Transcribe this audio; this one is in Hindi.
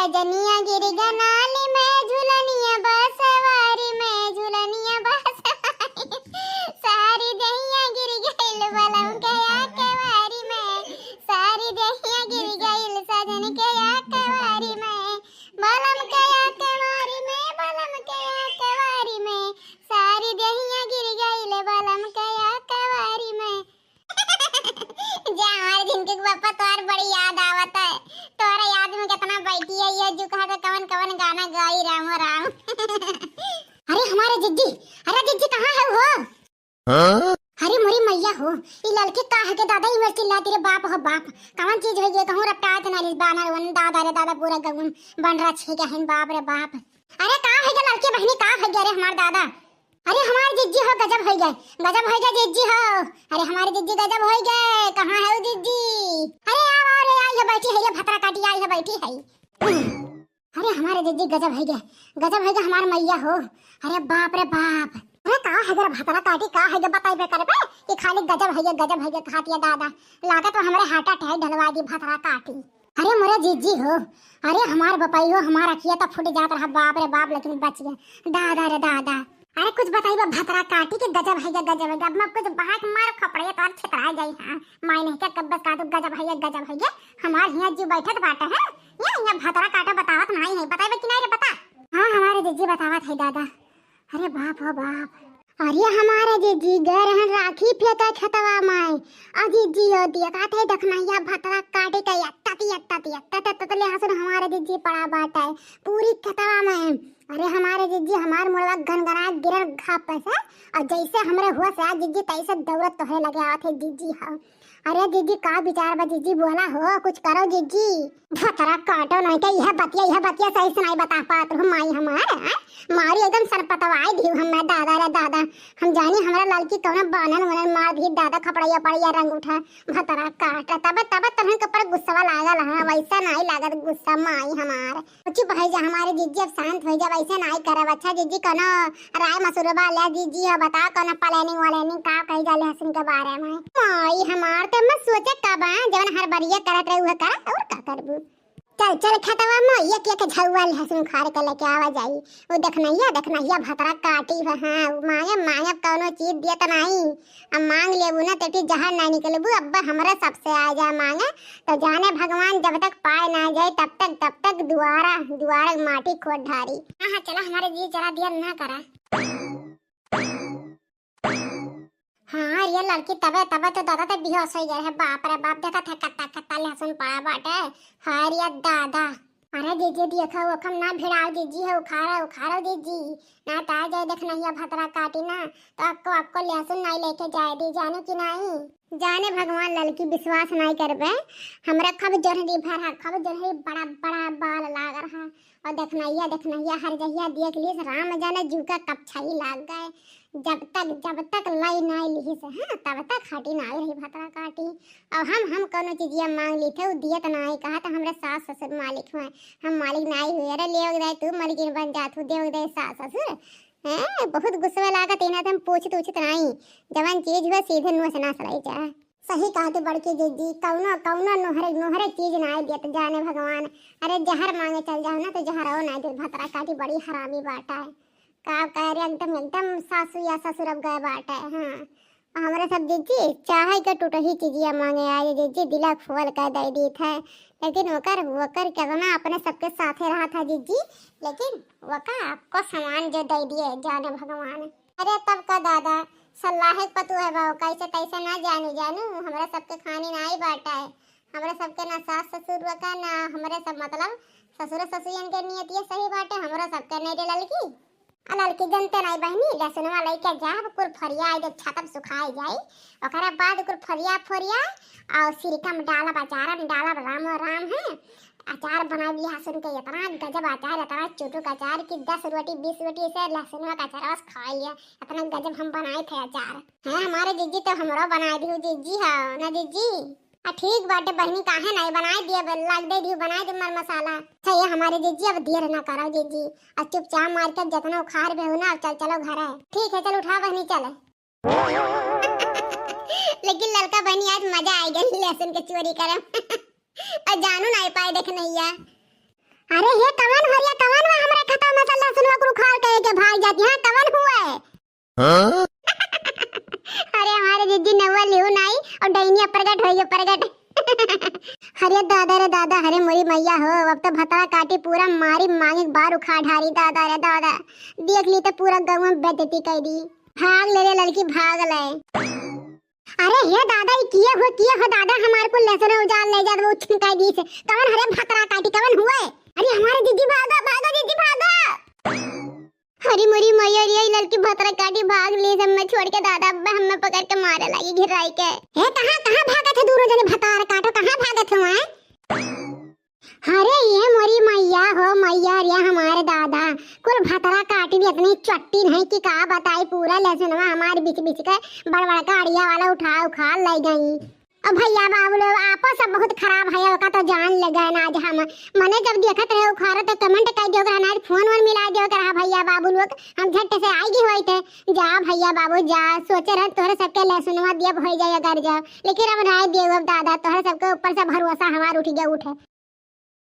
सजनिया गिर गनाली में झुलनिया बसवारी में झुलनिया बसवारी सारी दहिया गिर गइल बलम के आकवारी में सारी दहिया गिर गइल सजन के आकवारी में बलम के आकवारी में बलम के आकवारी में सारी दहिया गिर गइल बलम के आकवारी में जा हमारे जिनके पापा तोर बड़ी याद आवत है। तोरा याद में कितना बैठी है ये जो कहा कवन कवन गाना गाई राम राम। अरे हमारे जिज्जी, अरे जिज्जी कहाँ है वो? अरे मोरी मैया हो, ये लड़के का है के दादा ही चिल्ला तेरे बाप हो बाप। कौन चीज है ये कहूं रपटात नालिस बानर वन दादा रे दादा पूरा गगन बन रहा छे के हन बाप रे बाप। अरे का है के लड़के बहनी का है रे हमार दादा? अरे हमारे जिज्जी हो गजब हो गए जिज्जी हो। अरे हमारे जिज्जी गजब हो गए। कहाँ है वो जिज्जी? अरे आओ आई है बैठी है ये भतरा काटी आई है बैठी है। अरे हमारे जिज्जी गजब हो गए हमार मैया हो। अरे बाप रे बाप। अरे का है रे भतरा काटी का है बताई बे करे बे ये खाली गजब है खातिया दादा लागत तो हमारे हार्ट अटैक ढलवा दी भतरा काटी। अरे मोरे जिज्जी हो, अरे हमार बपाई हो हमारा किया तो फुट जात रहा बाप रे बाप लेकिन बच गया दादा रे दादा। अरे कुछ बताइए भतरा काटी के गजब है अब मैं कुछ बाहर मार खपड़े तो छितरा जाई। हां माय नहीं के कब्बस का तो गजब है हमार यहां जो बैठत बाटे है यहां भतरा काटा बतावत नहीं है बताइए कि नहीं रे बता। हां हमारे जिज्जी बतावत है दादा। अरे बाप हो बाप। अरे हमारे जिज्जी गए रहन राखी फेंका खतवा माय अजीजी हो दिया काटे देखना या भतरा काटे का यत्ता ततले हसन हमारे जिज्जी पड़ा बाटा है पूरी खतवा में। अरे हमारे जिज्जी हमार मुड़वा गनगना गिरल घा पैसा और जैसे हमरे हुआ से जिज्जी तैसे दौड़त तो है लगे आथे जिज्जी हा। अरे जिज्जी का विचार बा जिज्जी बोला हो कुछ करो जिज्जी। भतरा काटो नहीं के यह बतिया सही से नहीं बता पात हो माई हमारे मारी एकदम सरपतवाई दी हम दादा रे दादा। हम जानी हमरा लड़की कौन बनन मार भी दादा खपड़िया पड़िया रंग उठा भतरा काट तब तहन के पर गुस्सा लागल हां वैसा नहीं लागत गुस्सा माई हमार चुप है जा हमारे जिज्जी अब शांत हो जा वैसे नहीं करब। अच्छा जिज्जी कनो राय मसूरबा ले जिज्जी हो बता कनो प्लानिंग वालेनिंग का कहि जाले हसन के बारे में माई हमार तो मैं सोचे कब जवन हर बरिया करत रहे उहे कर और का करबू। चल खतवा में एक झौवा लहसुन खार के लेके आवा जाई वो देखना भतरा काटी हां मांगे कोनो चीज दिया त नहीं अब मांग लेबू ना तेटी जहर नहीं निकलबू अब्बा हमरा सबसे आ जा मांगे तो जाने भगवान जब तक पाए ना जाए तब तक दुआरा माटी खोद ढारी। हां चला हमारे जी जरा दिया ना करा। हाँ ये लड़की तबे तो दादा तो बेहोश हो गया है बाप रे बाप देखा था कत्ता लहसुन पड़ा बाटे हरिया दादा। अरे जीजी देखो वो ना भिड़ाओ जीजी है उखाड़ो जीजी ना ता जाए देखना ये भतरा काटी ना तो आपको लहसुन नहीं लेके जाए दी जाने की नहीं जाने भगवान लड़की विश्वास नहीं करबे हमरा खब जरहरी भरा खब जरहरी बड़ा बाल लाग रहा और देखना ये हर जहिया देख ली राम जाने जूका कब छई लाग गए जब तक लाई नहीं ली से हां तब तक खाटी ना रही भतरा काटी। अब हम कोनो चीजिया मांग ली थे दियत नहीं कहा तो हमरे सास ससुर मालिक हुए हम मालिक नहीं हुए। अरे ले दे तू मालिकिन बन जात दे दे सास ससुर हैं बहुत गुस्सा लागत इना तुम पूछत नहीं जवन चीज हुए सीधे मुंह से ना सलाई जा। सही कहते बड़की जीजी कौनो नोहरे चीज ना दियत जाने भगवान। अरे जहर मांगे चल जाओ ना तो जहर हो ना दे भतरा काटी बड़ी हरामी बाटा है का कह रहे एकदम सासू या ससुर अब गए बाटे। हाँ हमारे सब जीजी चाहे के टूट ही चीजिया मांगे आए जीजी दिला खोल कर दे दी थे लेकिन वकर कितना अपने सबके साथे रहा था जीजी लेकिन वका आपको सामान जो दे दिए जाने भगवान। अरे तब का दादा सलाह पतु है बाबू कैसे कैसे ना जानू हमारे सबके खाने ना ही बाटा है हमारे सबके ना सास ससुर का ना हमारे सब मतलब ससुर ससुरन के नियत ये सही बाटे हमारा सबके नहीं लड़की लड़की जनते नहीं बहनी लहसुन वाला के जाब कुल फरिया दे छतप सुखाई जाई ओकरा बाद कुल फरिया और सिरका में डाला अचार में डाला राम है अचार बना लिया लहसुन के इतना गजब अचार इतना चोटू का अचार कि 10 रोटी 20 रोटी से लहसुन का अचार बस खा लिया इतना गजब हम बनाए थे अचार हैं हमारे जीजी तो हमरो बना दी जीजी हां ना जीजी ठीक बाटे बहनी काहे नहीं बनाए दिए लाग दे दी बनाए दे मर मसाला। अच्छा ये हमारे जीजी अब देर ना करो जीजी अब चुपचाप मार के जितना उखाड़ बे हो ना चलो घर है ठीक है चल उठा बहनी चले। लेकिन लड़का बहनी आज मजा आएगा लहसुन के चोरी करे और जानू नहीं पाए देख नहीं अरे ये कवन हरिया कवन वा हमरे खता मसाला सुनवा कुल खाल कहे के भाग जाती है कवन हुआ है हाँ? अरे हमारे जीजी नवा लियो नहीं और डैनिया प्रगट होइए प्रगट अरे दादा रे दादा हरे मोरी मैया हो अब तो भतरा काटी पूरा मारी मांगे बार उखाड़ ढारी दादा रे दादा देख ली तो पूरा गांव में बेइज्जती कर दी भाग ले लड़की भाग ले अरे ये दादा किए हो दादा हमारे को लहसुन उजाल ले जा वो छिंकाई दी से कवन हरे भतरा काटी कवन हुए अरे हमारे दीदी भागा भागा दीदी भागा हरी मुरी मैया रे लड़की भतरा काटी भाग ले सब मैं छोड़ के दादा अब्बा हमें पकड़ के मारे लगी घिराई के हे कहां भागा थे दूर जने भतार काटो कहां भागा थे वहां अरे ये मोरी मैया हो मैया रे हमारे दादा कुल भतरा काटी भी इतनी चट्टी नहीं कि का बताई पूरा लहसुन हमारे बीच बीच के बड़ गाड़िया वाला उठा ले गई अब भैया बाबू लोग आपस सब बहुत खराब है का तो जान लगा ना आज हम मने जब देखत रहे उखाड़ा तो कमेंट कर दियो ना फोन वन मिला दियो करा भैया बाबू लोग हम झट से आएगी होई थे जा भैया बाबू जा सोचे रह तोरे सबके लहसुनवा दिया हो जाए अगर जा लेकिन अब राय दियो अब दादा तोरे सबके ऊपर से भरोसा हमार उठ गया उठे